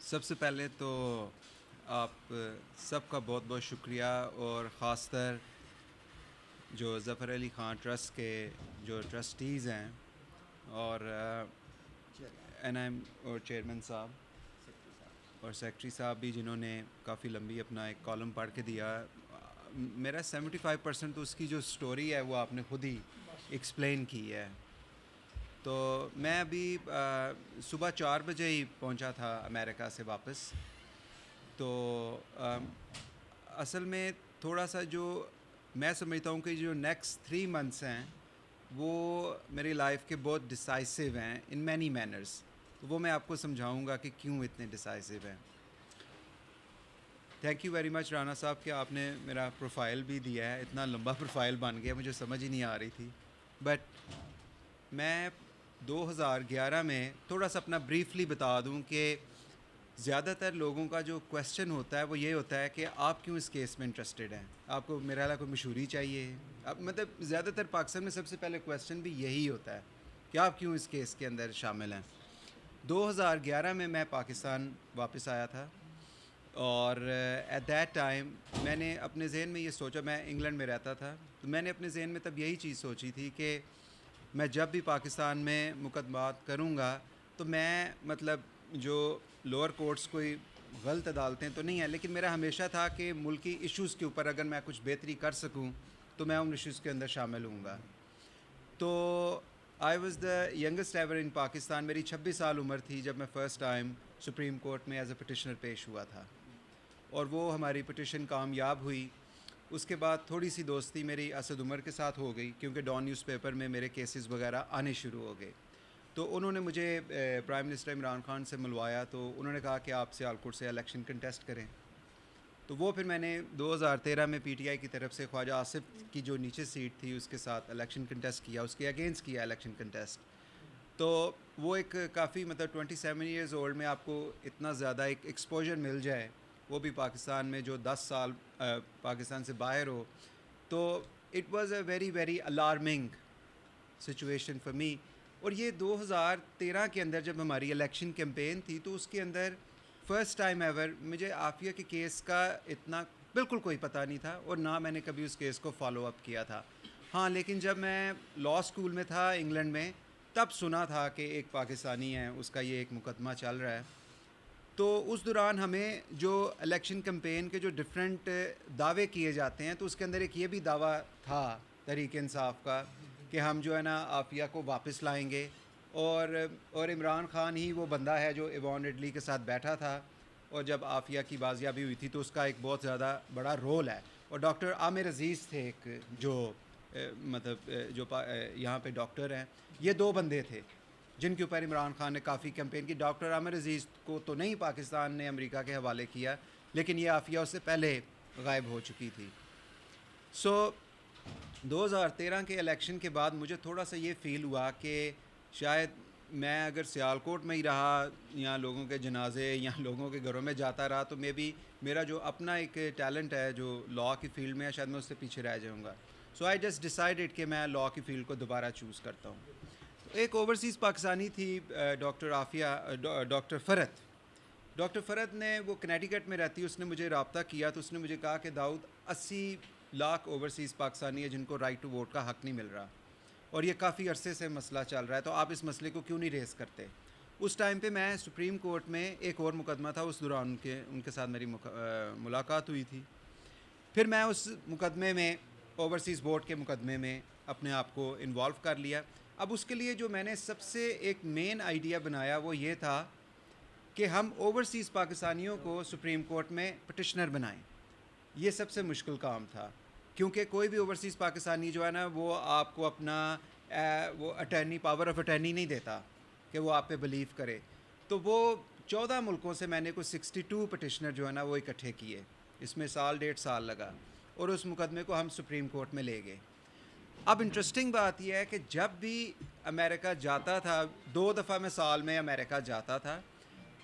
سب سے پہلے تو آپ سب کا بہت بہت شکریہ، اور خاص تر جو ظفر علی خان ٹرسٹ کے جو ٹرسٹیز ہیں اور این ایم اور چیئرمین صاحب اور سیکرٹری صاحب بھی، جنہوں نے کافی لمبی اپنا ایک کالم پڑھ کے دیا. میرا 75% تو اس کی جو سٹوری ہے وہ آپ نے خود ہی ایکسپلین کی ہے. تو میں ابھی صبح 4 بجے ہی پہنچا تھا امریکہ سے واپس. تو اصل میں تھوڑا سا جو میں سمجھتا ہوں کہ جو نیکسٹ 3 منتھس ہیں وہ میری لائف کے بہت ڈسائسو ہیں ان مینی مینرز. وہ میں آپ کو سمجھاؤں گا کہ کیوں اتنے ڈسائسو ہیں. Thank you very much Rana صاحب کہ آپ نے میرا پروفائل بھی دیا ہے. اتنا لمبا پروفائل بن گیا، مجھے سمجھ ہی نہیں آ رہی تھی. بٹ میں 2011 میں تھوڑا سا اپنا بریفلی بتا دوں کہ زیادہ تر لوگوں کا جو کویشچن ہوتا ہے وہ یہ ہوتا ہے کہ آپ کیوں اس کیس میں انٹرسٹڈ ہیں، آپ کو میرا کوئی مشہوری چاہیے. مطلب زیادہ تر پاکستان میں سب سے پہلے کویشچن بھی یہی ہوتا ہے کہ آپ کیوں اس کیس کے اندر شامل ہیں. 2011 میں پاکستان واپس آیا تھا، اور ایٹ دیٹ ٹائم میں نے اپنے ذہن میں یہ سوچا، میں انگلینڈ میں رہتا تھا، تو میں نے اپنے ذہن میں تب یہی چیز سوچی تھی کہ میں جب بھی پاکستان میں مقدمات کروں گا تو میں مطلب جو لوور کورٹس کوئی غلط عدالتیں تو نہیں ہیں، لیکن میرا ہمیشہ تھا کہ ملکی ایشوز کے اوپر اگر میں کچھ بہتری کر سکوں تو میں ان ایشوز کے اندر شامل ہوں گا. تو I was the youngest ever ان پاکستان. میری 26 سال عمر تھی جب میں فرسٹ ٹائم سپریم کورٹ میں ایز اے پٹیشنر پیش ہوا تھا، اور وہ ہماری پٹیشن کامیاب ہوئی. اس کے بعد تھوڑی سی دوستی میری اسد عمر کے ساتھ ہو گئی، کیونکہ ڈان نیوز پیپر میں میرے کیسز وغیرہ آنے شروع ہو گئے. تو انہوں نے مجھے پرائم منسٹر عمران خان سے ملوایا، تو انہوں نے کہا کہ آپ سیالکوٹ سے الیکشن کنٹیسٹ کریں. تو وہ پھر میں نے 2013 میں پی ٹی آئی کی طرف سے خواجہ آصف کی جو نیچے سیٹ تھی اس کے ساتھ الیکشن کنٹیسٹ کیا، اس کے اگینسٹ کیا الیکشن کنٹیسٹ. تو وہ ایک کافی مطلب 27 ایئرز اولڈ میں آپ کو اتنا زیادہ ایک ایکسپوجر مل جائے، وہ بھی پاکستان میں جو 10 سال پاکستان سے باہر ہو، تو it was a very very alarming situation for me. اور یہ 2013 کے اندر جب ہماری الیکشن کیمپین تھی تو اس کے اندر فرسٹ ٹائم ایور مجھے عافیہ کے کیس کا اتنا بالکل کوئی پتہ نہیں تھا، اور نہ میں نے کبھی اس کیس کو فالو اپ کیا تھا. ہاں، لیکن جب میں لاء اسکول میں تھا انگلینڈ میں تب سنا تھا کہ ایک پاکستانی ہے، اس کا یہ ایک مقدمہ چل رہا ہے. تو اس دوران ہمیں جو الیکشن کیمپین کے جو ڈفرینٹ دعوے کیے جاتے ہیں، تو اس کے اندر ایک یہ بھی دعویٰ تھا تحریک انصاف کا کہ ہم جو ہے نا عافیہ کو واپس لائیں گے، اور عمران خان ہی وہ بندہ ہے جو ایوان رڈلی کے ساتھ بیٹھا تھا، اور جب عافیہ کی بازیابی ہوئی تھی تو اس کا ایک بہت زیادہ بڑا رول ہے. اور ڈاکٹر عامر عزیز تھے ایک جو مطلب جو یہاں پہ ڈاکٹر ہیں، یہ 2 بندے تھے جن کے اوپر عمران خان نے کافی کیمپین کی. ڈاکٹر عامر عزیز کو تو نہیں پاکستان نے امریکہ کے حوالے کیا، لیکن یہ عافیہ اس سے پہلے غائب ہو چکی تھی. سو 2013 کے الیکشن کے بعد مجھے تھوڑا سا یہ فیل ہوا کہ شاید میں اگر سیالکوٹ میں ہی رہا یا لوگوں کے جنازے یا لوگوں کے گھروں میں جاتا رہا تو میرا جو اپنا ایک ٹیلنٹ ہے جو لاء کی فیلڈ میں ہے، شاید میں اس سے پیچھے رہ جاؤں گا. سو آئی جسٹ ڈیسائیڈڈ کہ میں لاء کی فیلڈ کو دوبارہ چوز کرتا ہوں. ایک اوورسیز پاکستانی تھی ڈاکٹر عافیہ، ڈاکٹر فرت. ڈاکٹر فرت نے، وہ کنیٹیکٹ میں رہتی، اس نے مجھے رابطہ کیا تو اس نے مجھے کہا کہ داؤد 80 لاکھ اوورسیز پاکستانی ہے جن کو رائٹ ٹو ووٹ کا حق نہیں مل رہا، اور یہ کافی عرصے سے مسئلہ چل رہا ہے، تو آپ اس مسئلے کو کیوں نہیں ریز کرتے. اس ٹائم پہ میں سپریم کورٹ میں ایک اور مقدمہ تھا، اس دوران ان کے ساتھ میری ملاقات ہوئی تھی. پھر میں اس مقدمے میں، اوورسیز ووٹ کے مقدمے میں اپنے آپ کو انوالو کر لیا. اب اس کے لیے جو میں نے سب سے ایک مین آئیڈیا بنایا وہ یہ تھا کہ ہم اوورسیز پاکستانیوں کو سپریم کورٹ میں پٹیشنر بنائیں. یہ سب سے مشکل کام تھا، کیونکہ کوئی بھی اوورسیز پاکستانی جو ہے نا وہ آپ کو اپنا وہ اٹرنی، پاور آف اٹرنی نہیں دیتا کہ وہ آپ پہ بلیو کرے. تو وہ 14 ملکوں سے میں نے کوئی 62 پٹیشنر جو ہے نا وہ اکٹھے کیے. اس میں 1.5 سال لگا، اور اس مقدمے کو ہم سپریم کورٹ میں لے گئے. اب انٹرسٹنگ بات یہ ہے کہ جب بھی امریکہ جاتا تھا، 2 دفعہ میں سال میں امریکہ جاتا تھا،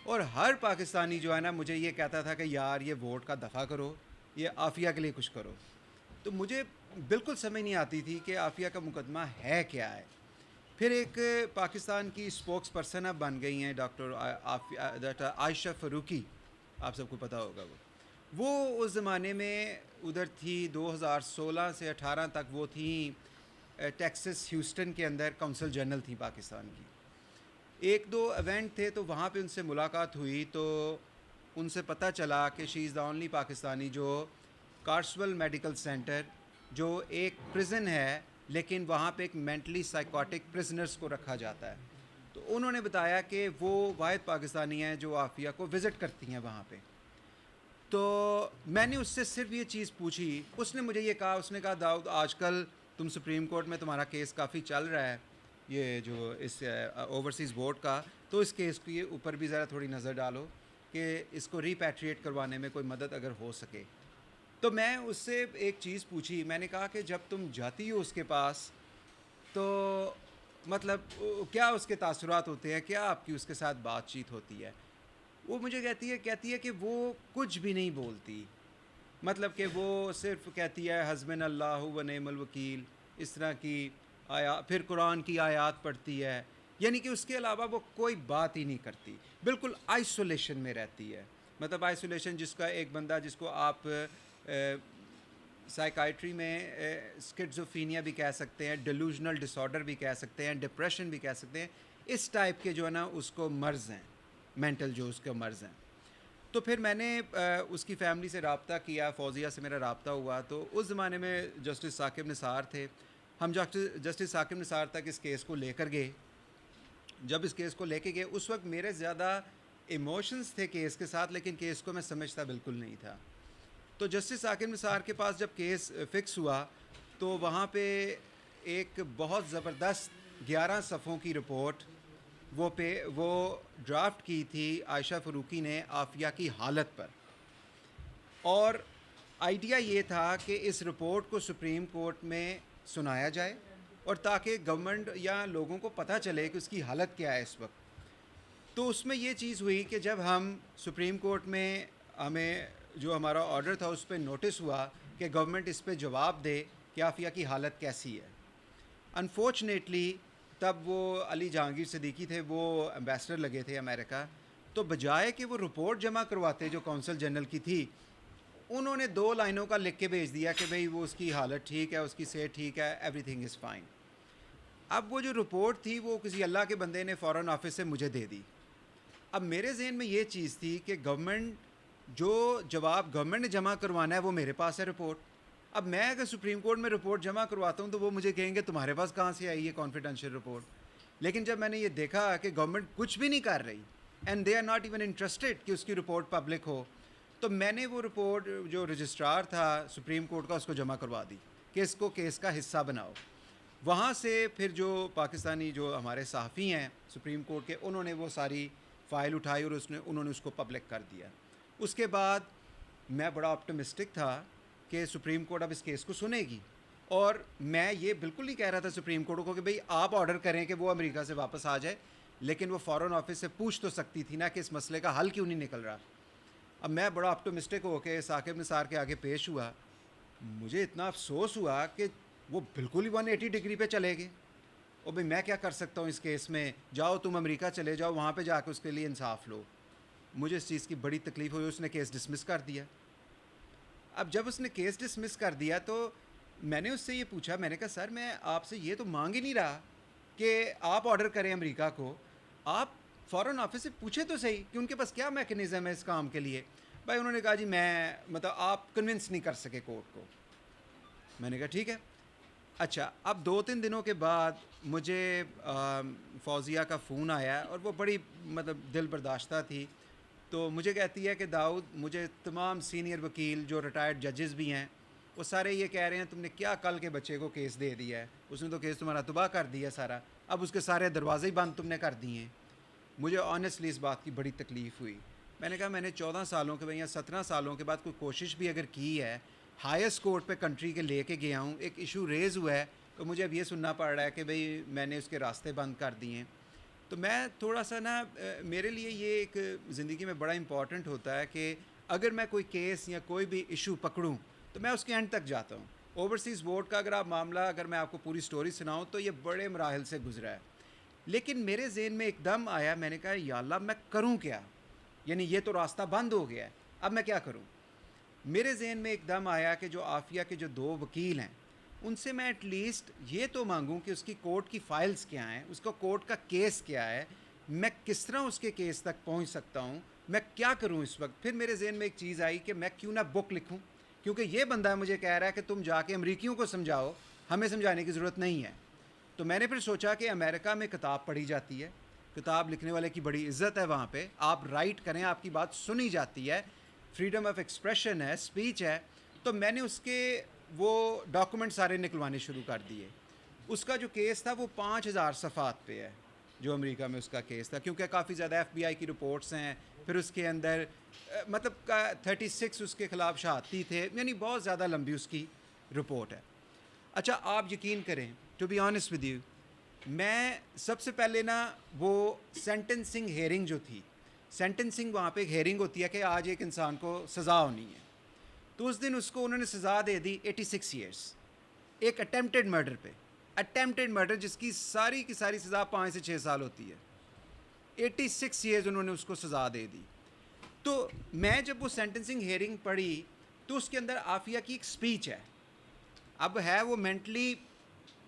اور ہر پاکستانی جو ہے نا مجھے یہ کہتا تھا کہ یار یہ ووٹ کا دفع کرو، یہ عافیہ کے لیے کچھ کرو. تو مجھے بالکل سمجھ نہیں آتی تھی کہ عافیہ کا مقدمہ ہے کیا ہے. پھر ایک پاکستان کی اسپوکس پرسن اب بن گئی ہیں ڈاکٹر عافیہ فروکی، آپ سب کو پتہ ہوگا. وہ اس زمانے میں ادھر تھی 2016 سے 18 تک وہ تھیں ٹیکسس ہیوسٹن کے اندر کونسل جنرل تھیں پاکستان کی. ایک دو ایونٹ تھے تو وہاں پہ ان سے ملاقات ہوئی تو ان سے پتہ چلا کہ شی از دا اونلی پاکستانی جو کارسول میڈیکل سینٹر جو ایک پرزن ہے لیکن وہاں پہ ایک مینٹلی سائیکوٹک پرزنرز کو رکھا جاتا ہے. تو انہوں نے بتایا کہ وہ واحد پاکستانی ہیں جو عافیہ کو وزٹ کرتی ہیں وہاں پہ. تو میں نے اس سے صرف یہ چیز پوچھی، اس نے مجھے یہ کہا، اس نے کہا داؤد آج کل تم سپریم کورٹ میں تمہارا کیس کافی چل رہا ہے یہ جو اس اوورسیز بورڈ کا، تو اس کیس کے اوپر بھی ذرا تھوڑی نظر ڈالو کہ اس کو ریپیٹریٹ کروانے میں کوئی مدد اگر ہو سکے. تو میں اس سے ایک چیز پوچھی، میں نے کہا کہ جب تم جاتی ہو اس کے پاس تو مطلب کیا اس کے تاثرات ہوتے ہیں، کیا آپ کی اس کے ساتھ بات چیت ہوتی ہے؟ وہ مجھے کہتی ہے کہ وہ کچھ بھی نہیں بولتی، مطلب کہ وہ صرف کہتی ہے حسبنا اللہ و نعم الوکیل، اس طرح کی آیات، پھر قرآن کی آیات پڑھتی ہے، یعنی کہ اس کے علاوہ وہ کوئی بات ہی نہیں کرتی، بالکل آئسولیشن میں رہتی ہے. مطلب آئسولیشن جس کا ایک بندہ جس کو آپ سائیکائٹری میں اسکیزوفرینیا بھی کہہ سکتے ہیں، ڈیلوژنل ڈس آرڈر بھی کہہ سکتے ہیں، ڈپریشن بھی کہہ سکتے ہیں، اس ٹائپ کے جو ہے نا اس کو مرض ہیں، مینٹل جو اس کے مرض ہیں. تو پھر میں نے اس کی فیملی سے رابطہ کیا، فوزیہ سے میرا رابطہ ہوا. تو اس زمانے میں جسٹس ثاقب نثار تھے، ہم جسٹس ثاقب نثار تک اس کیس کو لے کر گئے. جب اس کیس کو لے کے گئے اس وقت میرے زیادہ ایموشنز تھے کیس کے ساتھ، لیکن کیس کو میں سمجھتا بالکل نہیں تھا. تو جسٹس ثاقب نثار کے پاس جب کیس فکس ہوا تو وہاں پہ ایک بہت زبردست 11 صفحوں کی رپورٹ وہ ڈرافٹ کی تھی عائشہ فروکی نے عافیہ کی حالت پر. اور آئیڈیا یہ تھا کہ اس رپورٹ کو سپریم کورٹ میں سنایا جائے اور تاکہ گورنمنٹ یا لوگوں کو پتہ چلے کہ اس کی حالت کیا ہے اس وقت. تو اس میں یہ چیز ہوئی کہ جب ہم سپریم کورٹ میں ہمیں جو ہمارا آرڈر تھا اس پہ نوٹس ہوا کہ گورنمنٹ اس پہ جواب دے کہ عافیہ کی حالت کیسی ہے. انفارچونیٹلی تب وہ علی جہانگیر صدیقی تھے، وہ ایمبیسڈر لگے تھے امریکہ. تو بجائے کہ وہ رپورٹ جمع کرواتے جو کونسل جنرل کی تھی، انہوں نے 2 لائنوں کا لکھ کے بھیج دیا کہ بھئی وہ اس کی حالت ٹھیک ہے، اس کی صحت ٹھیک ہے، ایوری تھنگ از فائن. اب وہ جو رپورٹ تھی وہ کسی اللہ کے بندے نے فوراً آفس سے مجھے دے دی. اب میرے ذہن میں یہ چیز تھی کہ گورنمنٹ جو جواب گورنمنٹ نے جمع کروانا ہے وہ میرے پاس ہے رپورٹ. اب میں اگر سپریم کورٹ میں رپورٹ جمع کرواتا ہوں تو وہ مجھے کہیں گے تمہارے پاس کہاں سے آئی یہ کانفیڈینشیل رپورٹ. لیکن جب میں نے یہ دیکھا کہ گورنمنٹ کچھ بھی نہیں کر رہی and they are not even interested کہ اس کی رپورٹ پبلک ہو، تو میں نے وہ رپورٹ جو رجسٹرار تھا سپریم کورٹ کا اس کو جمع کروا دی کہ اس کو کیس کا حصہ بناؤ. وہاں سے پھر جو پاکستانی جو ہمارے صحافی ہیں سپریم کورٹ کے، انہوں نے وہ ساری فائل اٹھائی اور انہوں نے اس کو پبلک کر دیا. اس کے بعد میں بڑا آپٹمسٹک تھا کہ سپریم کورٹ اب اس کیس کو سنے گی، اور میں یہ بالکل نہیں کہہ رہا تھا سپریم کورٹ کو کہ بھئی آپ آرڈر کریں کہ وہ امریکہ سے واپس آ جائے، لیکن وہ فورن آفس سے پوچھ تو سکتی تھی نا کہ اس مسئلے کا حل کیوں نہیں نکل رہا. اب میں بڑا آپٹمسٹک ہو کے ثاقب نثار کے آگے پیش ہوا. مجھے اتنا افسوس ہوا کہ وہ بالکل ہی 180 ڈگری پہ چلے گئے. اور بھئی میں کیا کر سکتا ہوں اس کیس میں، جاؤ تم امریکہ چلے جاؤ، وہاں پہ جا کے اس کے لیے انصاف لو. مجھے اس چیز کی بڑی تکلیف ہوئی. اس نے کیس ڈسمس کر دیا. اب جب اس نے کیس ڈسمس کر دیا تو میں نے اس سے یہ پوچھا، میں نے کہا سر میں آپ سے یہ تو مانگ ہی نہیں رہا کہ آپ آرڈر کریں امریکہ کو، آپ فورن آفس سے پوچھیں تو صحیح کہ ان کے پاس کیا میکنزم ہے اس کام کے لیے. بھائی انہوں نے کہا جی میں مطلب آپ کنونس نہیں کر سکے کورٹ کو. میں نے کہا ٹھیک ہے. اچھا اب 2-3 دنوں کے بعد مجھے فوزیہ کا فون آیا اور وہ بڑی مطلب دل برداشتہ تھی. تو مجھے کہتی ہے کہ داؤد مجھے تمام سینئر وکیل جو ریٹائرڈ ججز بھی ہیں وہ سارے یہ کہہ رہے ہیں تم نے کیا کل کے بچے کو کیس دے دیا ہے، اس نے تو کیس تمہارا تباہ کر دیا سارا، اب اس کے سارے دروازے ہی بند تم نے کر دیے ہیں. مجھے آنیسٹلی اس بات کی بڑی تکلیف ہوئی. میں نے کہا میں نے 14 سالوں کے بعد یا 17 سالوں کے بعد کوئی کوشش بھی اگر کی ہے، ہائیسٹ کورٹ پہ کنٹری کے لے کے گیا ہوں، ایک ایشو ریز ہوا ہے تو مجھے اب یہ سننا پڑ رہا ہے کہ بھئی میں نے اس کے راستے بند کر دیے ہیں. تو میں تھوڑا سا نا میرے لیے یہ ایک زندگی میں بڑا امپورٹنٹ ہوتا ہے کہ اگر میں کوئی کیس یا کوئی بھی ایشو پکڑوں تو میں اس کے اینڈ تک جاتا ہوں. اوورسیز بورڈ کا اگر آپ معاملہ، اگر میں آپ کو پوری سٹوری سناؤں تو یہ بڑے مراحل سے گزرا ہے. لیکن میرے ذہن میں ایک دم آیا, میں نے کہا یا اللہ میں کروں کیا, یعنی یہ تو راستہ بند ہو گیا ہے, اب میں کیا کروں. میرے ذہن میں ایک دم آیا کہ جو عافیہ کے جو 2 وکیل ہیں ان سے میں ایٹ لیسٹ یہ تو مانگوں کہ اس کی کورٹ کی فائلز کیا ہیں, اس کا کورٹ کا کیس کیا ہے, میں کس طرح اس کے کیس تک پہنچ سکتا ہوں, میں کیا کروں اس وقت. پھر میرے ذہن میں ایک چیز آئی کہ میں کیوں نہ بک لکھوں, کیونکہ یہ بندہ مجھے کہہ رہا ہے کہ تم جا کے امریکیوں کو سمجھاؤ, ہمیں سمجھانے کی ضرورت نہیں ہے. تو میں نے پھر سوچا کہ امریکہ میں کتاب پڑھی جاتی ہے, کتاب لکھنے والے کی بڑی عزت ہے وہاں پہ, آپ رائٹ کریں آپ کی بات سنی جاتی ہے, فریڈم آف ایکسپریشن ہے, اسپیچ ہے. تو میں نے اس کے وہ ڈاکومنٹ سارے نکلوانے شروع کر دیے. اس کا جو کیس تھا وہ 5000 صفحات پہ ہے, جو امریکہ میں اس کا کیس تھا, کیونکہ کافی زیادہ ایف بی آئی کی رپورٹس ہیں. پھر اس کے اندر مطلب 36 اس کے خلاف شہادتی تھے, یعنی بہت زیادہ لمبی اس کی رپورٹ ہے. اچھا آپ یقین کریں, to be honest with you, میں سب سے پہلے نا وہ سینٹنسنگ ہیئرنگ جو تھی, سینٹنسنگ وہاں پہ ایک ہیئرنگ ہوتی ہے کہ آج ایک انسان کو سزا ہونی ہے, تو اس دن اس کو انہوں نے سزا دے دی 86 ایئرس ایک اٹیمپٹڈ مرڈر پہ. اٹیمپٹڈ مرڈر جس کی ساری کی ساری سزا 5 سے 6 سال ہوتی ہے, 86 ایئرز انہوں نے اس کو سزا دے دی. تو میں جب وہ سینٹنسنگ ہیئرنگ پڑھی تو اس کے اندر عافیہ کی ایک اسپیچ ہے. اب ہے وہ مینٹلی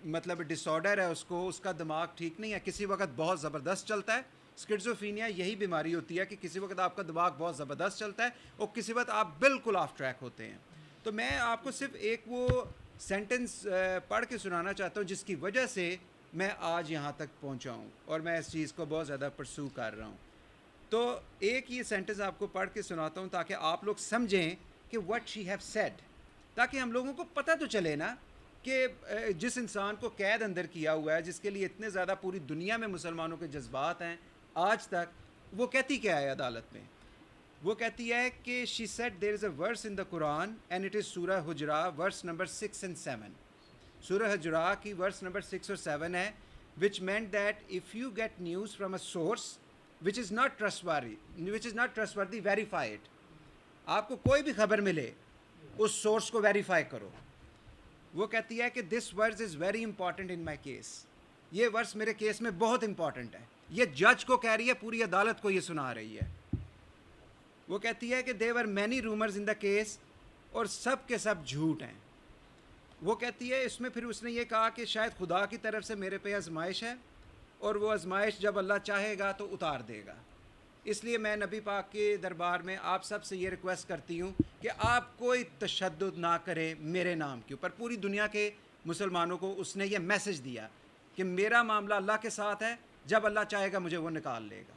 مطلب ڈس آرڈر ہے, اس کا دماغ ٹھیک نہیں ہے, کسی وقت بہت زبردست چلتا ہے. اسکیزوفرینیا یہی بیماری ہوتی ہے کہ کسی وقت آپ کا دماغ بہت زبردست چلتا ہے اور کسی وقت آپ بالکل آف ٹریک ہوتے ہیں. تو میں آپ کو صرف ایک وہ سینٹنس پڑھ کے سنانا چاہتا ہوں جس کی وجہ سے میں آج یہاں تک پہنچا ہوں اور میں اس چیز کو بہت زیادہ پرسو کر رہا ہوں. تو ایک یہ سینٹنس آپ کو پڑھ کے سناتا ہوں تاکہ آپ لوگ سمجھیں کہ وٹ شی ہیو سیڈ, تاکہ ہم لوگوں کو پتہ تو چلے نا کہ جس انسان کو قید اندر کیا ہوا ہے, جس کے لیے اتنے زیادہ پوری دنیا میں مسلمانوں کے جذبات ہیں آج تک, وہ کہتی کیا ہے عدالت میں. وہ کہتی ہے کہ she said there is a verse in the Quran and it is سورہ حجراء ورس نمبر 6 and 7. سورہ حجراء کی ورس نمبر 6 اور 7 ہے, which meant that if you get news from a source which is not trustworthy, verify it. آپ کو کوئی بھی خبر ملے اس سورس کو ویریفائی کرو. وہ کہتی ہے کہ this verse is very important in my case, یہ ورس میرے کیس میں بہت امپورٹنٹ ہے. یہ جج کو کہہ رہی ہے, پوری عدالت کو یہ سنا رہی ہے. وہ کہتی ہے کہ there were many rumors in the case, اور سب کے سب جھوٹ ہیں. وہ کہتی ہے اس میں پھر اس نے یہ کہا کہ شاید خدا کی طرف سے میرے پہ آزمائش ہے اور وہ آزمائش جب اللہ چاہے گا تو اتار دے گا. اس لیے میں نبی پاک کے دربار میں آپ سب سے یہ ریکویسٹ کرتی ہوں کہ آپ کوئی تشدد نہ کریں میرے نام کے اوپر. پوری دنیا کے مسلمانوں کو اس نے یہ میسج دیا کہ میرا معاملہ اللہ کے ساتھ ہے, جب اللہ چاہے گا مجھے وہ نکال لے گا.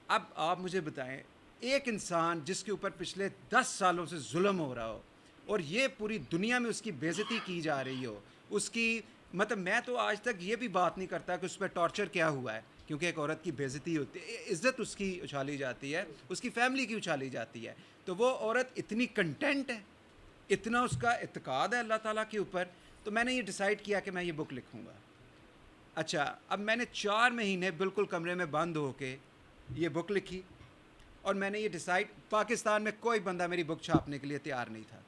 اب آپ مجھے بتائیں, ایک انسان جس کے اوپر پچھلے 10 سالوں سے ظلم ہو رہا ہو اور یہ پوری دنیا میں اس کی بے عزتی کی جا رہی ہو, اس کی مطلب میں تو آج تک یہ بھی بات نہیں کرتا کہ اس پہ ٹارچر کیا ہوا ہے, کیونکہ ایک عورت کی بے عزتی ہوتی ہے, عزت اس کی اچھالی جاتی ہے, اس کی فیملی کی اچھالی جاتی ہے. تو وہ عورت اتنی کنٹینٹ ہے, اتنا اس کا اعتقاد ہے اللہ تعالیٰ کے اوپر. تو میں نے یہ ڈیسائیڈ کیا کہ میں یہ بک لکھوں گا. اچھا اب میں نے 4 مہینے بالکل کمرے میں بند ہو کے یہ بک لکھی, اور میں نے یہ ڈیسائیڈ, پاکستان میں کوئی بندہ میری بک چھاپنے کے لیے تیار نہیں تھا.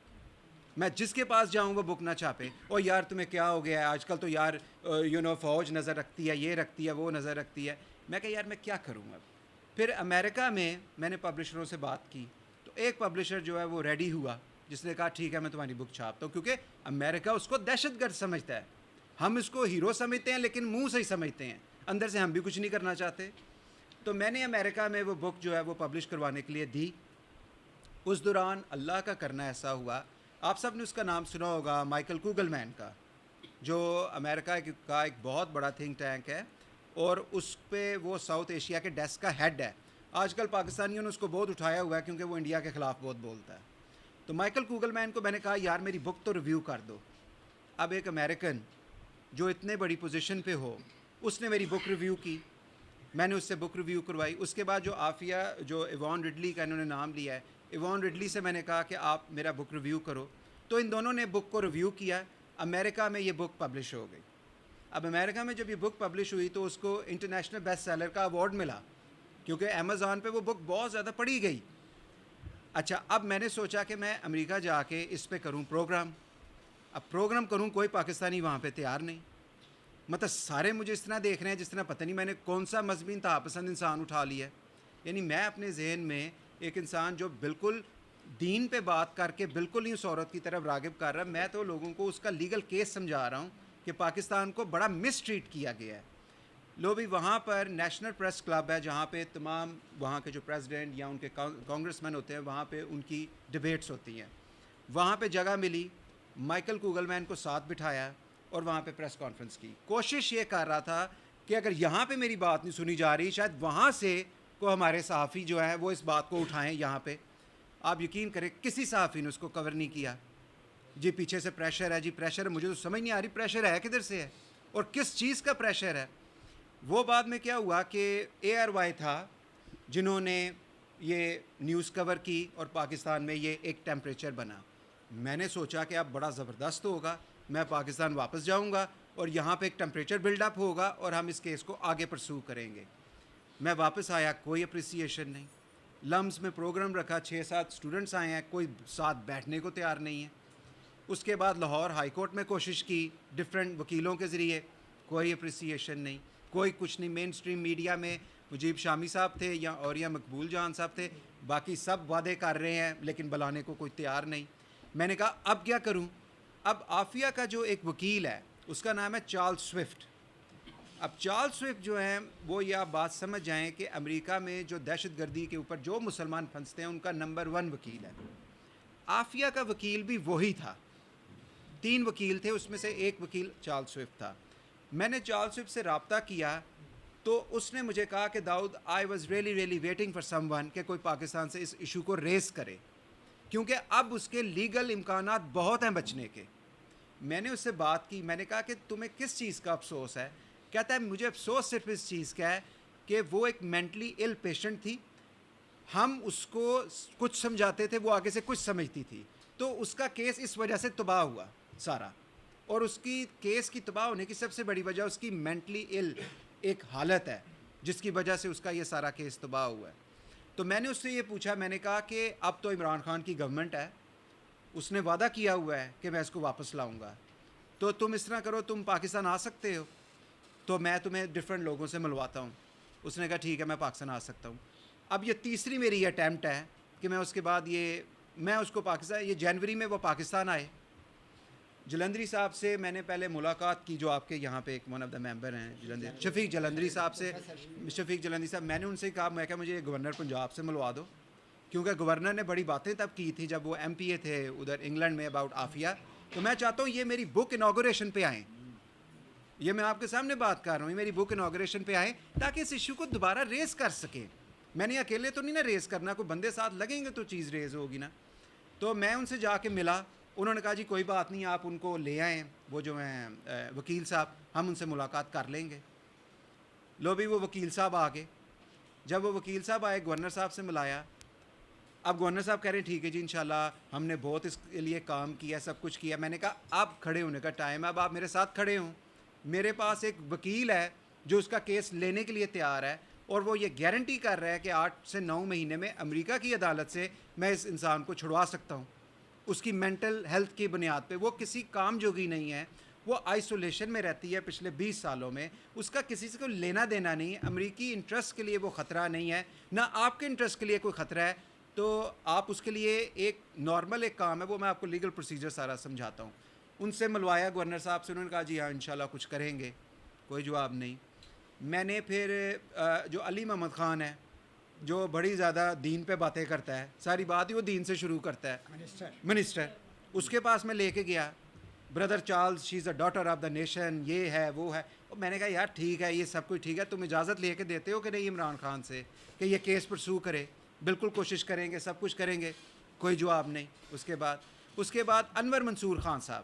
میں جس کے پاس جاؤں وہ بک نہ چھاپے. اور یار تمہیں کیا ہو گیا ہے آج کل, تو یار فوج نظر رکھتی ہے, یہ رکھتی ہے, وہ نظر رکھتی ہے. میں کہا یار میں کیا کروں اب. پھر امریکہ میں نے پبلشروں سے بات کی, تو ایک پبلشر جو ہے وہ ریڈی ہوا, جس نے کہا ٹھیک ہے میں تمہاری بک چھاپتا ہوں, کیونکہ امریکہ اس کو دہشت گرد سمجھتا ہے. ہم اس کو ہیرو سمجھتے ہیں لیکن منہ سے ہی سمجھتے ہیں, اندر سے ہم بھی کچھ نہیں کرنا چاہتے. تو میں نے امریکہ میں وہ بک جو ہے وہ پبلش کروانے کے لیے دی. اس دوران اللہ کا کرنا ایسا ہوا, آپ سب نے اس کا نام سنا ہوگا, مائیکل کوگل مین کا, جو امریکہ کا ایک بہت بڑا تھنک ٹینک ہے, اور اس پہ وہ ساؤتھ ایشیا کے ڈیسک کا ہیڈ ہے. آج کل پاکستانیوں نے اس کو بہت اٹھایا ہوا ہے کیونکہ وہ انڈیا کے خلاف بہت بولتا ہے. تو مائیکل کوگل مین کو میں نے کہا یار میری بک تو ریویو کر دو. اب ایک امریکن جو اتنے بڑی پوزیشن پہ ہو, اس نے میری بک ریویو کی, میں نے اس سے بک ریویو کروائی. اس کے بعد جو عافیہ, جو ایوان رڈلی کا انہوں نے نام لیا ہے, ایوان رڈلی سے میں نے کہا کہ آپ میرا بک ریویو کرو. تو ان دونوں نے بک کو ریویو کیا. امریکہ میں یہ بک پبلش ہو گئی. اب امریکہ میں جب یہ بک پبلش ہوئی تو اس کو انٹرنیشنل بیسٹ سیلر کا ایوارڈ ملا, کیونکہ امیزون پہ وہ بک بہت زیادہ پڑھی گئی. اچھا اب میں نے سوچا کہ میں امریکہ جا کے اس پہ کروں پروگرام. اب پروگرام کروں, کوئی پاکستانی وہاں پہ تیار نہیں. مطلب سارے مجھے اس طرح دیکھ رہے ہیں جس طرح پتہ نہیں میں نے کون سا مذہبی انتہا پسند انسان اٹھا لیا ہے. یعنی میں اپنے ذہن میں ایک انسان جو بالکل دین پہ بات کر کے بالکل ہی اس عورت کی طرف راغب کر رہا, میں تو لوگوں کو اس کا لیگل کیس سمجھا رہا ہوں کہ پاکستان کو بڑا مس ٹریٹ کیا گیا ہے. لو بھی وہاں پر نیشنل پریس کلب ہے جہاں پہ تمام وہاں کے جو پریزیڈنٹ یا ان کے کانگریس مین ہوتے ہیں وہاں پہ ان کی ڈبیٹس ہوتی ہیں. وہاں پہ جگہ ملی, مائیکل کوگل مین کو ساتھ بٹھایا اور وہاں پہ پریس کانفرنس کی. کوشش یہ کر رہا تھا کہ اگر یہاں پہ میری بات نہیں سنی جا رہی شاید وہاں سے کو ہمارے صحافی جو ہیں وہ اس بات کو اٹھائیں یہاں پہ. آپ یقین کریں کسی صحافی نے اس کو کور نہیں کیا. جی پیچھے سے پریشر ہے, جی پریشر ہے, مجھے تو سمجھ نہیں آ رہی پریشر ہے کدھر سے ہے اور کس چیز کا پریشر ہے. وہ بعد میں کیا ہوا کہ اے آر وائی تھا جنہوں نے یہ نیوز کور کی اور پاکستان میں یہ ایک ٹیمپریچر بنا. میں نے سوچا کہ اب بڑا زبردست ہوگا, میں پاکستان واپس جاؤں گا اور یہاں پہ ایک ٹیمپریچر بلڈ اپ ہوگا اور ہم اس کیس کو آگے پرسو کریں گے. میں واپس آیا, کوئی اپریسیشن نہیں. لمز میں پروگرام رکھا, 6-7 اسٹوڈنٹس آئے ہیں, کوئی ساتھ بیٹھنے کو تیار نہیں ہے. اس کے بعد لاہور ہائی کورٹ میں کوشش کی ڈفرینٹ وکیلوں کے ذریعے, کوئی اپریسیشن نہیں, کوئی کچھ نہیں. مین اسٹریم میڈیا میں مجیب شامی صاحب تھے یا مقبول جان صاحب تھے, باقی سب وعدے کر رہے ہیں لیکن بلانے کو کوئی تیار نہیں. میں نے کہا اب کیا کروں. اب عافیہ کا جو ایک وکیل ہے اس کا نام ہے چارلز سوئفٹ. اب چارلز سوئفٹ جو ہیں وہ یہ آپ بات سمجھ جائیں کہ امریکہ میں جو دہشت گردی کے اوپر جو مسلمان پھنستے ہیں ان کا نمبر 1 وکیل ہے. عافیہ کا وکیل بھی وہی تھا. 3 وکیل تھے, اس میں سے ایک وکیل چارلز سوئفٹ تھا. میں نے چارلز سوئفٹ سے رابطہ کیا تو اس نے مجھے کہا کہ Dawood I was really waiting for someone کہ کوئی پاکستان سے اس ایشو کو ریز کرے کیونکہ اب اس کے لیگل امکانات بہت ہیں بچنے کے. میں نے اس سے بات کی, میں نے کہا کہ تمہیں کس چیز کا افسوس ہے. کہتا ہے مجھے افسوس صرف اس چیز کا ہے کہ وہ ایک مینٹلی ال پیشنٹ تھی, ہم اس کو کچھ سمجھاتے تھے وہ آگے سے کچھ سمجھتی تھی, تو اس کا کیس اس وجہ سے تباہ ہوا سارا. اور اس کی کیس کی تباہ ہونے کی سب سے بڑی وجہ اس کی مینٹلی ال ایک حالت ہے جس کی وجہ سے اس کا یہ سارا کیس تباہ ہوا ہے. تو میں نے اس سے یہ پوچھا, میں نے کہا کہ اب تو عمران خان کی گورنمنٹ ہے, اس نے وعدہ کیا ہوا ہے کہ میں اس کو واپس لاؤں گا, تو تم اس طرح کرو تم پاکستان آ سکتے ہو تو میں تمہیں ڈفرینٹ لوگوں سے ملواتا ہوں. اس نے کہا ٹھیک ہے میں پاکستان آ سکتا ہوں. اب یہ تیسری میری یہ اٹیمپٹ ہے کہ میں اس کے بعد میں اس کو پاکستان, یہ جنوری میں وہ پاکستان آئے. جلندری صاحب سے میں نے پہلے ملاقات کی جو آپ کے یہاں پہ ایک ون آف دا ممبر ہیں جلندری, شفیق جلندری صاحب سے. شفیق جلندری صاحب, میں نے ان سے کہا میں کہ مجھے گورنر پنجاب سے ملوا دو کیونکہ گورنر نے بڑی باتیں تب کی تھی جب وہ ایم پی اے تھے ادھر انگلینڈ میں اباؤٹ عافیہ. تو میں چاہتا ہوں یہ میری بک انوگریشن پہ آئیں, یہ میں آپ کے سامنے بات کر رہا ہوں, یہ میری بک انوگریشن پہ آئیں تاکہ اس ایشو کو دوبارہ ریز کر سکیں. میں نے اکیلے تو نہیں نا ریز کرنا, کوئی بندے ساتھ لگیں گے تو چیز ریز ہوگی نا. تو میں ان سے جا کے ملا, انہوں نے کہا جی کوئی بات نہیں آپ ان کو لے آئیں, وہ جو ہیں وکیل صاحب, ہم ان سے ملاقات کر لیں گے. لو بھی وہ وکیل صاحب آ گئے. جب وہ وکیل صاحب آئے گورنر صاحب سے ملایا. اب گورنر صاحب کہہ رہے ہیں ٹھیک ہے جی انشاءاللہ ہم نے بہت اس کے لیے کام کیا, سب کچھ کیا. میں نے کہا اب کھڑے ہونے کا ٹائم ہے, اب آپ میرے ساتھ کھڑے ہوں. میرے پاس ایک وکیل ہے جو اس کا کیس لینے کے لیے تیار ہے اور وہ یہ گارنٹی کر رہا ہے کہ 8 سے 9 مہینے میں امریکہ کی عدالت سے میں اس انسان کو چھڑوا سکتا ہوں اس کی مینٹل ہیلتھ کی بنیاد پہ. وہ کسی کام جوگی نہیں ہے, وہ آئسولیشن میں رہتی ہے پچھلے 20 سالوں میں, اس کا کسی سے کوئی لینا دینا نہیں. امریکی انٹرسٹ کے لیے وہ خطرہ نہیں ہے, نہ آپ کے انٹرسٹ کے لیے کوئی خطرہ ہے. تو آپ اس کے لیے ایک نارمل ایک کام ہے, وہ میں آپ کو لیگل پروسیجر سارا سمجھاتا ہوں. ان سے ملوایا گورنر صاحب سے, انہوں نے کہا جی ہاں انشاءاللہ کچھ کریں گے. کوئی جواب نہیں. میں نے پھر جو علی محمد خان ہے جو بڑی زیادہ دین پہ باتیں کرتا ہے, ساری بات ہی وہ دین سے شروع کرتا ہے, منسٹر, اس کے پاس میں لے کے گیا. Brother Charles she is a daughter of the nation, یہ ہے وہ ہے. میں نے کہا یار ٹھیک ہے یہ سب کچھ ٹھیک ہے, تم اجازت لے کے دیتے ہو کہ نہیں عمران خان سے کہ یہ کیس پرسو کرے؟ بالکل کوشش کریں گے, سب کچھ کریں گے. کوئی جواب نہیں. اس کے بعد انور منصور خان صاحب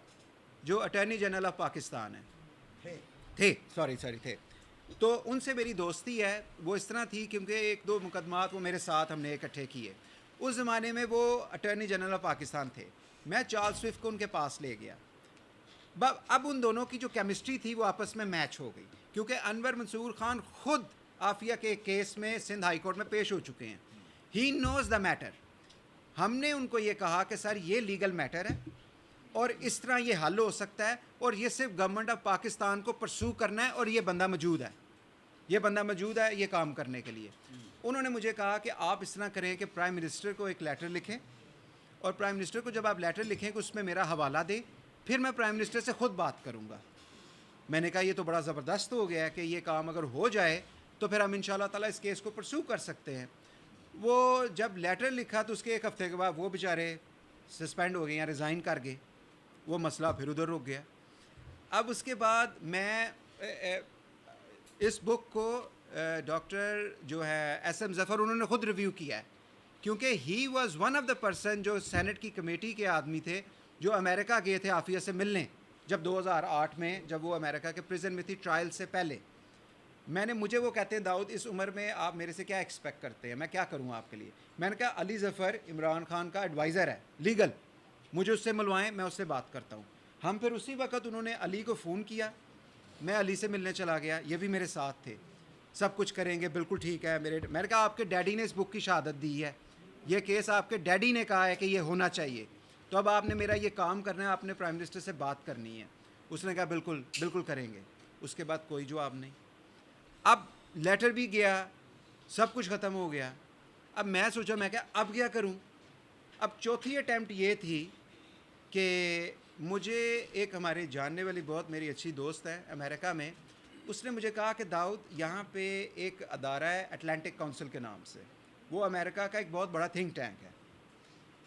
جو اٹارنی جنرل آف پاکستان ہیں تھے. تو ان سے میری دوستی ہے, وہ اس طرح تھی کیونکہ 1-2 مقدمات وہ میرے ساتھ ہم نے اکٹھے کیے. اس زمانے میں وہ اٹارنی جنرل آف پاکستان تھے. میں چارلز سوئفٹ کو ان کے پاس لے گیا. اب ان دونوں کی جو کیمسٹری تھی وہ آپس میں میچ ہو گئی کیونکہ انور منصور خان خود عافیہ کے کیس میں سندھ ہائی کورٹ میں پیش ہو چکے ہیں. ہی نوز دا میٹر. ہم نے ان کو یہ کہا کہ سر یہ لیگل میٹر ہے, اور اس طرح یہ حل ہو سکتا ہے, اور یہ صرف گورنمنٹ آف پاکستان کو پرسو کرنا ہے, اور یہ بندہ موجود ہے, یہ بندہ موجود ہے یہ کام کرنے کے لیے. انہوں نے مجھے کہا کہ آپ اس طرح کریں کہ پرائم منسٹر کو ایک لیٹر لکھیں, اور پرائم منسٹر کو جب آپ لیٹر لکھیں کہ اس میں میرا حوالہ دیں, پھر میں پرائم منسٹر سے خود بات کروں گا. میں نے کہا یہ تو بڑا زبردست ہو گیا ہے کہ یہ کام اگر ہو جائے تو پھر ہم انشاءاللہ تعالیٰ اس کیس کو پرسو کر سکتے ہیں. وہ جب لیٹر لکھا تو اس کے ایک ہفتے کے بعد وہ بیچارے سسپینڈ ہو گئے یا ریزائن کر گئے, وہ مسئلہ پھر ادھر رک گیا. اب اس کے بعد میں اس بک کو ڈاکٹر جو ہے ایس ایم ظفر انہوں نے خود ریویو کیا ہے, کیونکہ he was one of the person جو سینٹ کی کمیٹی کے آدمی تھے جو امریکہ گئے تھے عافیہ سے ملنے, جب 2008 میں جب وہ امریکہ کے پریزن میں تھی ٹرائل سے پہلے. مجھے وہ کہتے ہیں داؤد اس عمر میں آپ میرے سے کیا ایکسپیکٹ کرتے ہیں, میں کیا کروں آپ کے لیے. میں نے کہا علی ظفر عمران خان کا ایڈوائزر ہے لیگل, مجھے اس سے ملوائیں, میں اس سے بات کرتا ہوں. ہم پھر اسی وقت انہوں نے علی کو فون کیا, میں علی سے ملنے چلا گیا, یہ بھی میرے ساتھ تھے. سب کچھ کریں گے, بالکل ٹھیک ہے. میں نے کہا آپ کے ڈیڈی نے اس بک کی شہادت دی ہے, یہ کیس آپ کے ڈیڈی نے کہا ہے کہ یہ ہونا چاہیے, تو اب آپ نے میرا یہ کام کرنا ہے, آپ نے پرائم منسٹر سے بات کرنی ہے. اس نے کہا بالکل بالکل کریں گے. اس کے بعد کوئی جواب نہیں. اب لیٹر بھی گیا, سب کچھ ختم ہو گیا. اب میں سوچا میں کیا اب کیا کروں. اب چوتھی اٹیمپٹ یہ تھی کہ مجھے ایک ہماری جاننے والی بہت میری اچھی دوست ہے امریکہ میں, اس نے مجھے کہا کہ داؤد یہاں پہ ایک ادارہ ہے اٹلانٹک کونسل کے نام سے, وہ امریکہ کا ایک بہت بڑا تھنک ٹینک ہے.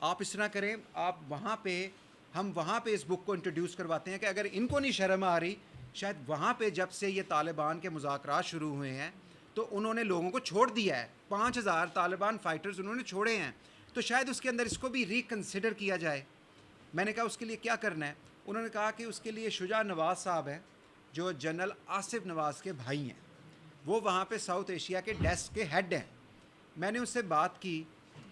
آپ اس طرح کریں, آپ وہاں پہ ہم وہاں پہ اس بک کو انٹروڈیوس کرواتے ہیں کہ اگر ان کو نہیں شرم آ رہی, شاید وہاں پہ جب سے یہ طالبان کے مذاکرات شروع ہوئے ہیں تو انہوں نے لوگوں کو چھوڑ دیا ہے, 5000 طالبان فائٹرز انہوں نے چھوڑے ہیں, تو شاید اس کے اندر اس کو بھی ریکنسیڈر کیا جائے. میں نے کہا اس کے لیے کیا کرنا ہے. انہوں نے کہا کہ اس کے لیے شجاع نواز صاحب ہیں جو جنرل آصف نواز کے بھائی ہیں, وہ وہاں پہ ساؤتھ ایشیا کے ڈیسک کے ہیڈ ہیں. میں نے ان سے بات کی,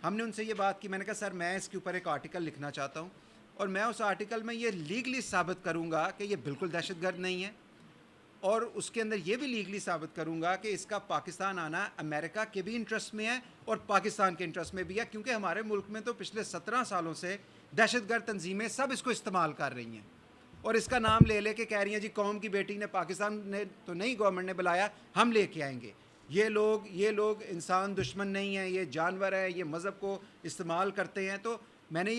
ہم نے ان سے یہ بات کی, میں نے کہا سر میں اس کے اوپر ایک آرٹیکل لکھنا چاہتا ہوں, اور میں اس آرٹیکل میں یہ لیگلی ثابت کروں گا کہ یہ بالکل دہشت گرد نہیں ہے, اور اس کے اندر یہ بھی لیگلی ثابت کروں گا کہ اس کا پاکستان آنا امریکہ کے بھی انٹرسٹ میں ہے اور پاکستان کے انٹرسٹ میں بھی ہے, کیونکہ ہمارے ملک میں تو پچھلے 17 سالوں سے دہشت گرد تنظیمیں سب اس کو استعمال کر رہی ہیں, اور اس کا نام لے لے کے کہہ رہی ہیں جی قوم کی بیٹی نے, پاکستان نے تو نہیں گورنمنٹ نے بلایا, ہم لے کے آئیں گے. یہ لوگ انسان دشمن نہیں ہیں, یہ جانور ہیں, یہ مذہب کو استعمال کرتے ہیں. تو میں نے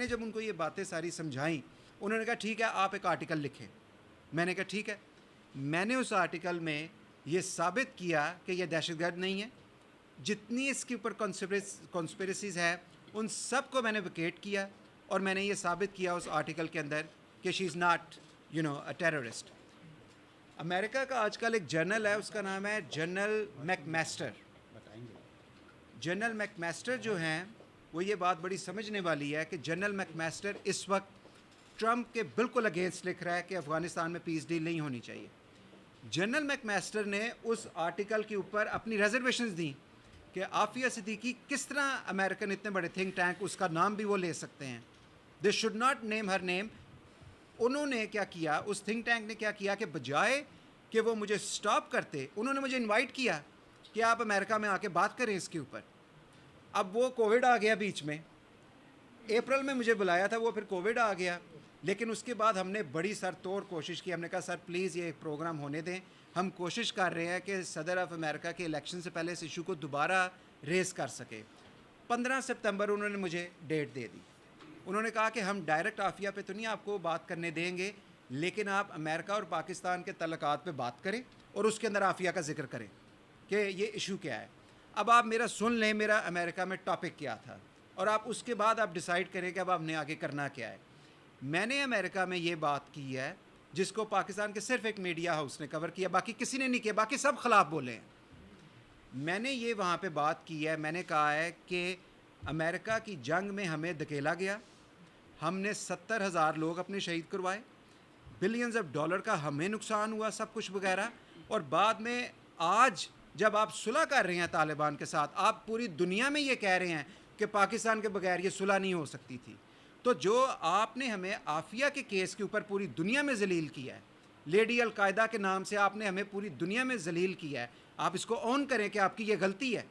جب ان کو یہ باتیں ساری سمجھائیں, انہوں نے کہا ٹھیک ہے آپ ایک آرٹیکل لکھیں. میں نے کہا ٹھیک ہے. میں نے اس آرٹیکل میں یہ ثابت کیا کہ یہ دہشت گرد نہیں ہے, جتنی اس کے اوپر کانسپریسیز ہے ان سب کو میں نے ویکیٹ کیا, اور میں نے یہ ثابت کیا اس آرٹیکل کے اندر کہ شی از ناٹ اے ٹیررسٹ. امریکہ کا آج کل ایک جرنل ہے, اس کا نام ہے general make master. General make master جو ہیں وہ یہ بات بڑی سمجھنے والی ہے کہ جنرل میک میسٹر اس وقت ٹرمپ کے بالکل اگینسٹ لکھ رہا ہے کہ افغانستان میں پیس ڈیل نہیں ہونی چاہیے. جنرل میک میسٹر نے اس آرٹیکل کے اوپر اپنی ریزرویشنز دیں کہ عافیہ صدیقی کس طرح امریکن اتنے بڑے تھنک ٹینک, اس کا نام بھی وہ لے سکتے ہیں, دے شوڈ ناٹ نیم ہر نیم. انہوں نے کیا کیا, اس تھنک ٹینک نے کیا کیا کہ بجائے کہ وہ مجھے سٹاپ کرتے, انہوں نے مجھے انوائٹ کیا کہ آپ امریکہ میں آ کے بات کریں اس کے اوپر. اب وہ کووڈ آ گیا بیچ میں, اپریل میں مجھے بلایا تھا, وہ پھر کووڈ آ گیا, لیکن اس کے بعد ہم نے بڑی سر توڑ کوشش کی. ہم نے کہا سر پلیز یہ پروگرام ہونے دیں, ہم کوشش کر رہے ہیں کہ صدر آف امریکہ کے الیکشن سے پہلے اس ایشو کو دوبارہ ریز کر سکے. 15 سپتمبر انہوں نے مجھے ڈیٹ دے دی. انہوں نے کہا کہ ہم ڈائریکٹ عافیہ پہ تو نہیں آپ کو بات کرنے دیں گے, لیکن آپ امریکہ اور پاکستان کے تعلقات پہ بات کریں اور اس کے اندر عافیہ کا ذکر کریں کہ یہ ایشو کیا ہے. اب آپ میرا سن لیں میرا امریکہ میں ٹاپک کیا تھا, اور آپ اس کے بعد آپ ڈیسائیڈ کریں کہ اب آپ نے آگے کرنا کیا ہے. میں نے امریکہ میں یہ بات کی ہے جس کو پاکستان کے صرف ایک میڈیا ہاؤس نے کور کیا, باقی کسی نے نہیں کیا, باقی سب خلاف بولے ہیں. میں نے یہ وہاں پہ بات کی ہے, میں نے کہا ہے کہ امریکہ کی جنگ میں ہمیں دھکیلا گیا, ہم نے 70,000 لوگ اپنے شہید کروائے, بلینز آف ڈالر کا ہمیں نقصان ہوا, سب کچھ وغیرہ. اور بعد میں آج جب آپ صلح کر رہے ہیں طالبان کے ساتھ, آپ پوری دنیا میں یہ کہہ رہے ہیں کہ پاکستان کے بغیر یہ صلح نہیں ہو سکتی تھی. تو جو آپ نے ہمیں عافیہ کے کیس کے اوپر پوری دنیا میں ذلیل کیا ہے, لیڈی القاعدہ کے نام سے آپ نے ہمیں پوری دنیا میں ذلیل کیا ہے, آپ اس کو اون کریں کہ آپ کی یہ غلطی ہے.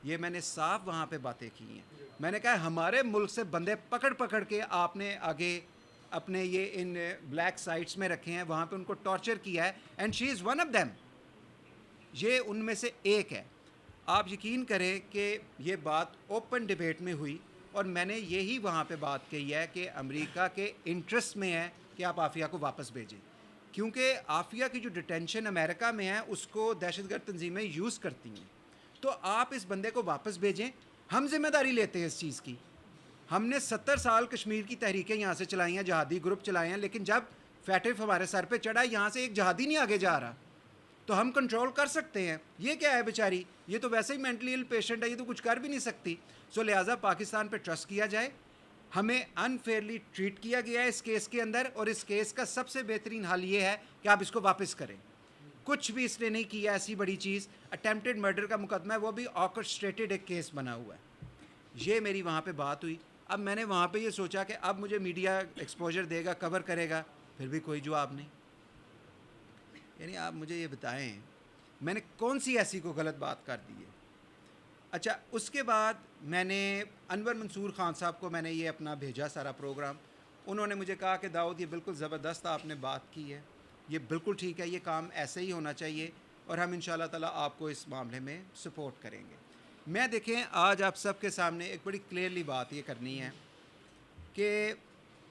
یہ میں نے صاف وہاں پہ باتیں کی ہیں. میں نے کہا ہمارے ملک سے بندے پکڑ پکڑ کے آپ نے آگے اپنے یہ ان بلیک سائٹس میں رکھے ہیں, وہاں پہ ان کو ٹارچر کیا ہے, and she is one of them. یہ ان میں سے ایک ہے. آپ یقین کریں کہ یہ بات اوپن ڈبیٹ میں ہوئی, اور میں نے یہی وہاں پہ بات کہی ہے کہ امریکہ کے انٹرسٹ میں ہے کہ آپ عافیہ کو واپس بھیجیں, کیونکہ عافیہ کی جو ڈیٹینشن امریکہ میں ہے اس کو دہشت گرد تنظیمیں یوز کرتی ہیں. تو آپ اس بندے کو واپس بھیجیں, ہم ذمہ داری لیتے ہیں اس چیز کی. ہم نے 70 سال کشمیر کی تحریکیں یہاں سے چلائی ہیں, جہادی گروپ چلائے ہیں, لیکن جب فیٹف ہمارے سر پہ چڑھا یہاں سے ایک جہادی نہیں آگے جا رہا, تو ہم کنٹرول کر سکتے ہیں. یہ کیا ہے بیچاری, یہ تو ویسے ہی مینٹلی ال پیشنٹ ہے, یہ تو کچھ کر بھی نہیں سکتی. سو لہٰذا پاکستان پہ ٹرسٹ کیا جائے. ہمیں انفیئرلی ٹریٹ کیا گیا ہے اس کیس کے اندر, اور اس کیس کا سب سے بہترین حل یہ ہے کہ آپ اس کو واپس کریں. کچھ بھی اس نے نہیں کیا ایسی بڑی چیز. اٹیمپٹڈ مرڈر کا مقدمہ ہے, وہ بھی آرکسٹریٹڈ ایک کیس بنا ہوا ہے. یہ میری وہاں پہ بات ہوئی. اب میں نے وہاں پہ یہ سوچا کہ اب مجھے میڈیا ایکسپوجر دے گا, کور کرے گا, پھر بھی کوئی جواب نہیں. یعنی آپ مجھے یہ بتائیں میں نے کون سی ایسی کو غلط بات کر دی ہے. اچھا, اس کے بعد میں نے انور منصور خان صاحب کو میں نے یہ اپنا بھیجا سارا پروگرام. انہوں نے مجھے کہا کہ داؤد یہ بالکل زبردست آپ نے بات کی ہے, یہ بالکل ٹھیک ہے, یہ کام ایسے ہی ہونا چاہیے, اور ہم انشاءاللہ تعالیٰ آپ کو اس معاملے میں سپورٹ کریں گے. میں دیکھیں آج آپ سب کے سامنے ایک بڑی کلیئرلی بات یہ کرنی ہے کہ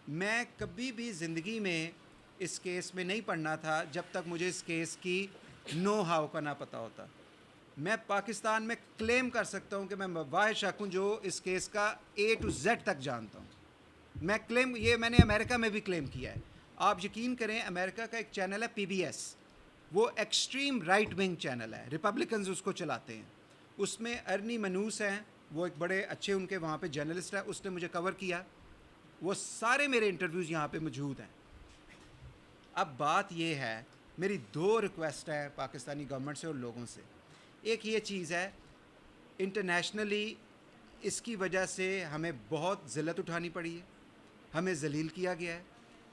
میں کبھی بھی زندگی میں اس کیس میں نہیں پڑھنا تھا جب تک مجھے اس کیس کی نو ہاؤ کا نہ پتہ ہوتا. میں پاکستان میں کلیم کر سکتا ہوں کہ میں واحد شخص ہوں جو اس کیس کا A to Z تک جانتا ہوں. میں کلیم, یہ میں نے امریکہ میں بھی کلیم کیا ہے. آپ یقین کریں امریکہ کا ایک چینل ہے PBS, وہ ایکسٹریم رائٹ ونگ چینل ہے, ریپبلکنز اس کو چلاتے ہیں. اس میں ارنی منوس ہیں, وہ ایک بڑے اچھے ان کے وہاں پہ جرنلسٹ ہیں, اس نے مجھے کور کیا. وہ سارے میرے انٹرویوز یہاں پہ موجود ہیں. اب بات یہ ہے, میری 2 ریکویسٹ ہیں پاکستانی گورنمنٹ سے اور لوگوں سے. ایک یہ چیز ہے, انٹرنیشنلی اس کی وجہ سے ہمیں بہت ذلت اٹھانی پڑی ہے, ہمیں ذلیل کیا گیا ہے.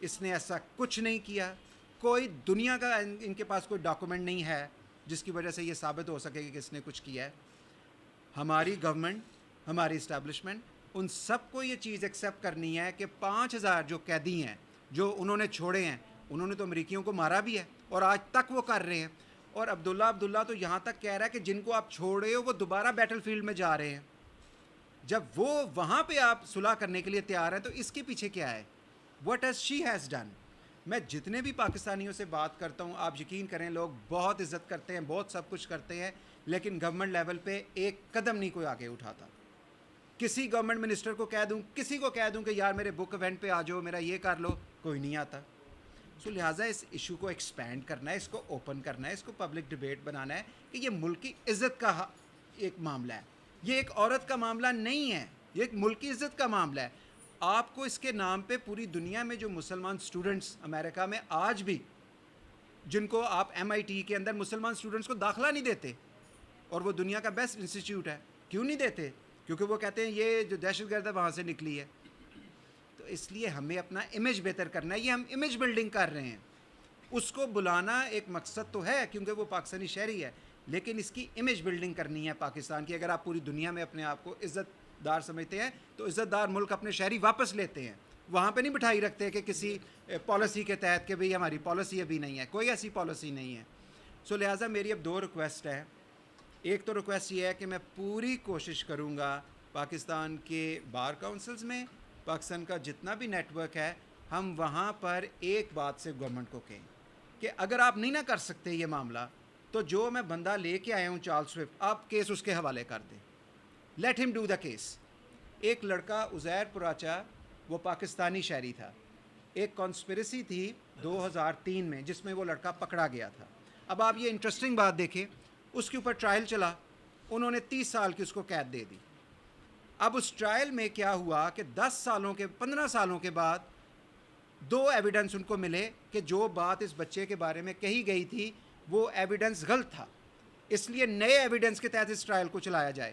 اس نے ایسا کچھ نہیں کیا, کوئی دنیا کا ان کے پاس کوئی ڈاکومنٹ نہیں ہے جس کی وجہ سے یہ ثابت ہو سکے کہ اس نے کچھ کیا ہے. ہماری گورنمنٹ, ہماری اسٹیبلشمنٹ, ان سب کو یہ چیز ایکسیپٹ کرنی ہے کہ 5000 جو قیدی ہیں جو انہوں نے چھوڑے ہیں, انہوں نے تو امریکیوں کو مارا بھی ہے اور آج تک وہ کر رہے ہیں. اور عبداللہ تو یہاں تک کہہ رہا ہے کہ جن کو آپ چھوڑ رہے ہو وہ دوبارہ بیٹل فیلڈ میں جا رہے ہیں. جب وہ وہاں پہ آپ صلح کرنے کے لیے تیار ہیں تو اس کے پیچھے کیا ہے؟ What has she has done. میں جتنے بھی پاکستانیوں سے بات کرتا ہوں, آپ یقین کریں لوگ بہت عزت کرتے ہیں, بہت سب کچھ کرتے ہیں, لیکن گورنمنٹ لیول پہ ایک قدم نہیں کوئی آگے اٹھاتا. کسی گورنمنٹ منسٹر کو کہہ دوں, کسی کو کہہ دوں کہ یار میرے بک ایونٹ پہ آ جاؤ, میرا یہ کر لو, کوئی نہیں آتا. سو لہٰذا اس ایشو کو ایکسپینڈ کرنا ہے, اس کو اوپن کرنا ہے, اس کو پبلک ڈبیٹ بنانا ہے کہ یہ ملک کی عزت کا ایک معاملہ ہے, یہ ایک عورت کا معاملہ نہیں ہے, یہ ایک ملک کی عزت کا معاملہ ہے. آپ کو اس کے نام پہ پوری دنیا میں جو مسلمان اسٹوڈنٹس امریکہ میں آج بھی, جن کو آپ MIT کے اندر مسلمان اسٹوڈنٹس کو داخلہ نہیں دیتے, اور وہ دنیا کا بیسٹ انسٹیٹیوٹ ہے, کیوں نہیں دیتے؟ کیونکہ وہ کہتے ہیں یہ جو دہشت گرد ہے وہاں سے نکلی ہے. تو اس لیے ہمیں اپنا امیج بہتر کرنا ہے, یہ ہم امیج بلڈنگ کر رہے ہیں. اس کو بلانا ایک مقصد تو ہے کیونکہ وہ پاکستانی شہری ہے, لیکن اس کی امیج بلڈنگ کرنی ہے پاکستان کی. اگر آپ پوری دنیا میں اپنے آپ کو عزت دار سمجھتے ہیں تو عزت دار ملک اپنے شہری واپس لیتے ہیں, وہاں پہ نہیں بٹھائی رکھتے کہ کسی پالیسی کے تحت کہ بھئی ہماری پالیسی ابھی نہیں ہے, کوئی ایسی پالیسی نہیں ہے. سو لہٰذا میری اب 2 ریکویسٹ ہیں. ایک تو ریکویسٹ یہ ہے کہ میں پوری کوشش کروں گا پاکستان کے بار کونسلز میں, پاکستان کا جتنا بھی نیٹ ورک ہے, ہم وہاں پر ایک بات سے گورنمنٹ کو کہیں کہ اگر آپ نہیں نہ کر سکتے یہ معاملہ, تو جو میں بندہ لے کے آیا ہوں چارلز سوئفٹ, آپ کیس اس کے حوالے کر دیں, لیٹ ہم ڈو دا کیس. ایک لڑکا عزیر پراچا, وہ پاکستانی شہری تھا, ایک کانسپریسی تھی 2003 میں جس میں وہ لڑکا پکڑا گیا تھا. اب آپ یہ انٹرسٹنگ بات دیکھیں, اس کے اوپر ٹرائل چلا, انہوں نے 30 سال کی اس کو قید دے دی. اب اس ٹرائل میں کیا ہوا کہ 15 سالوں کے بعد 2 ایویڈنس ان کو ملے کہ جو بات اس بچے کے بارے میں کہی گئی تھی وہ ایویڈنس غلط تھا, اس لیے نئے ایویڈنس کے تحت اس ٹرائل کو چلایا جائے.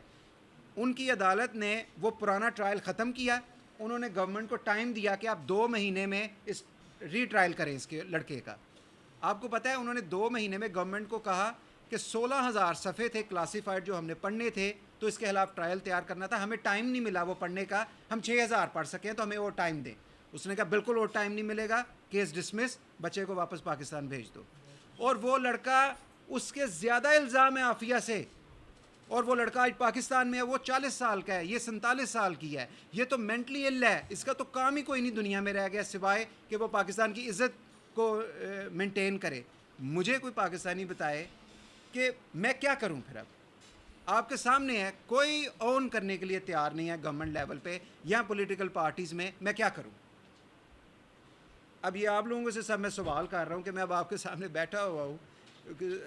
ان کی عدالت نے وہ پرانا ٹرائل ختم کیا, انہوں نے گورنمنٹ کو ٹائم دیا کہ آپ 2 مہینے میں اس ری ٹرائل کریں اس کے لڑکے کا. آپ کو پتہ ہے انہوں نے 2 مہینے میں گورنمنٹ کو کہا کہ 16,000 صفحے تھے کلاسیفائڈ جو ہم نے پڑھنے تھے, تو اس کے خلاف ٹرائل تیار کرنا تھا. ہمیں ٹائم نہیں ملا وہ پڑھنے کا, ہم 6000 پڑھ سکیں تو ہمیں وہ ٹائم دیں. اس نے کہا بالکل وہ ٹائم نہیں ملے گا, کیس ڈسمس, بچے کو واپس پاکستان بھیج دو. اور وہ لڑکا, اس کے زیادہ الزام ہے عافیہ سے, اور وہ لڑکا آج پاکستان میں ہے, وہ 40 سال کا ہے, یہ 47 سال کی ہے. یہ تو مینٹلی ال ہے, اس کا تو کام ہی کوئی نہیں دنیا میں رہ گیا سوائے کہ وہ پاکستان کی عزت کو مینٹین کرے. مجھے کوئی پاکستانی بتائے کہ میں کیا کروں پھر. اب آپ کے سامنے ہے, کوئی اون کرنے کے لیے تیار نہیں ہے گورنمنٹ لیول پہ یا پولیٹیکل پارٹیز میں کیا کروں. اب یہ آپ لوگوں سے سب میں سوال کر رہا ہوں کہ میں اب آپ کے سامنے بیٹھا ہوا ہوں,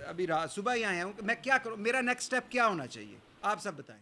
ابھی رات صبح ہی آیا ہوں, کہ میں کیا کروں, میرا نیکسٹ اسٹیپ کیا ہونا چاہیے, آپ سب بتائیں.